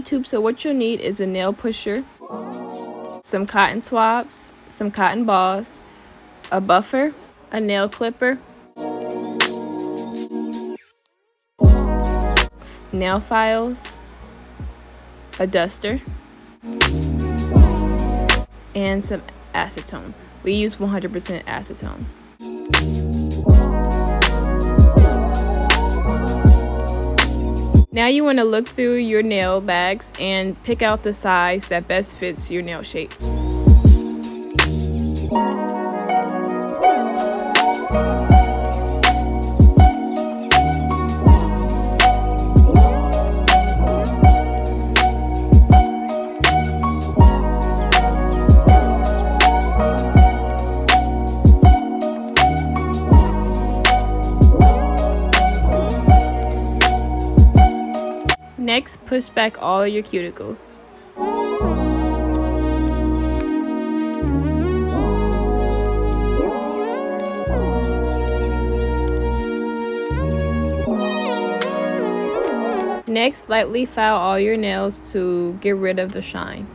beauty tube. So what you'll need is a nail pusher, some cotton swabs, some cotton balls, a buffer, a nail clipper, nail files, a duster, and some acetone. We use 100% acetone. Now you want to look through your nail bags and pick out the size that best fits your nail shape. Next, push back all your cuticles. Next, lightly file all your nails to get rid of the shine.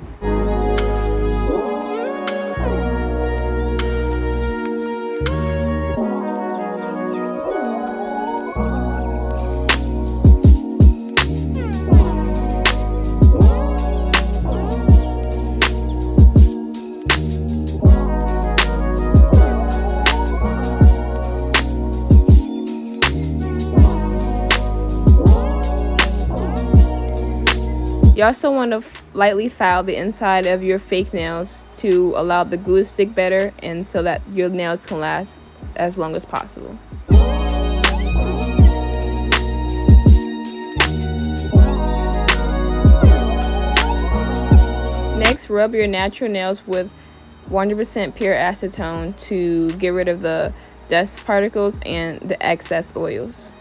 You also want to lightly file the inside of your fake nails to allow the glue to stick better and so that your nails can last as long as possible. Next, rub your natural nails with 100% pure acetone to get rid of the dust particles and the excess oils.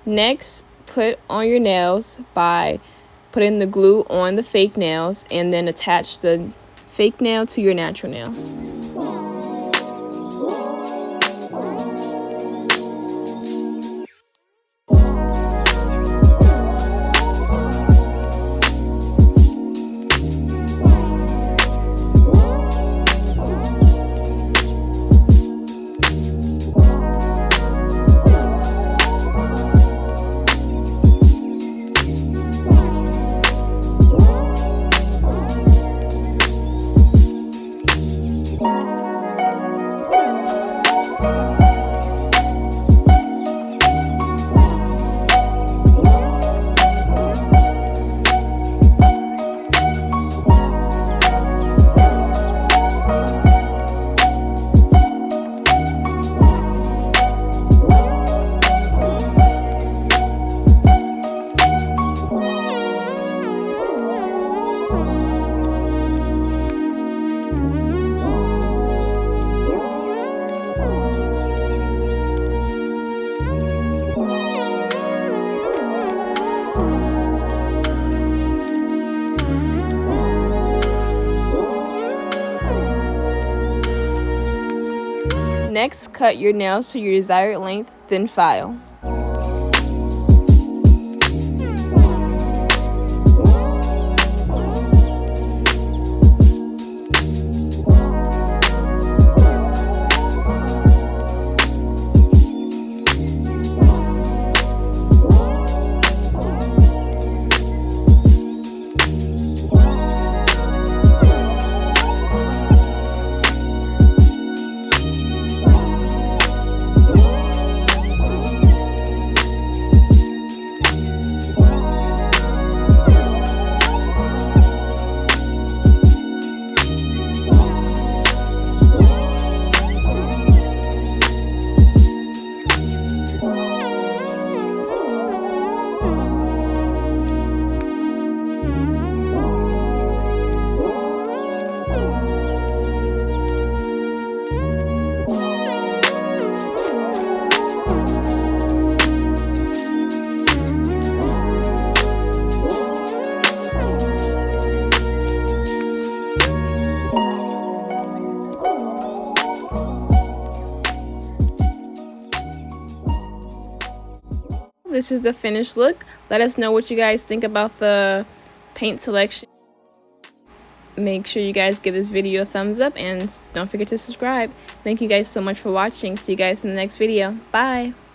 Next, put on your nails by putting the glue on the fake nails and then attach the fake nail to your natural nail. Next, cut your nails to your desired length, then file. this is the finished look. Let us know what you guys think about the paint selection. Make sure you guys give this video a thumbs up and don't forget to subscribe. Thank you guys so much for watching. See you guys in the next video. Bye.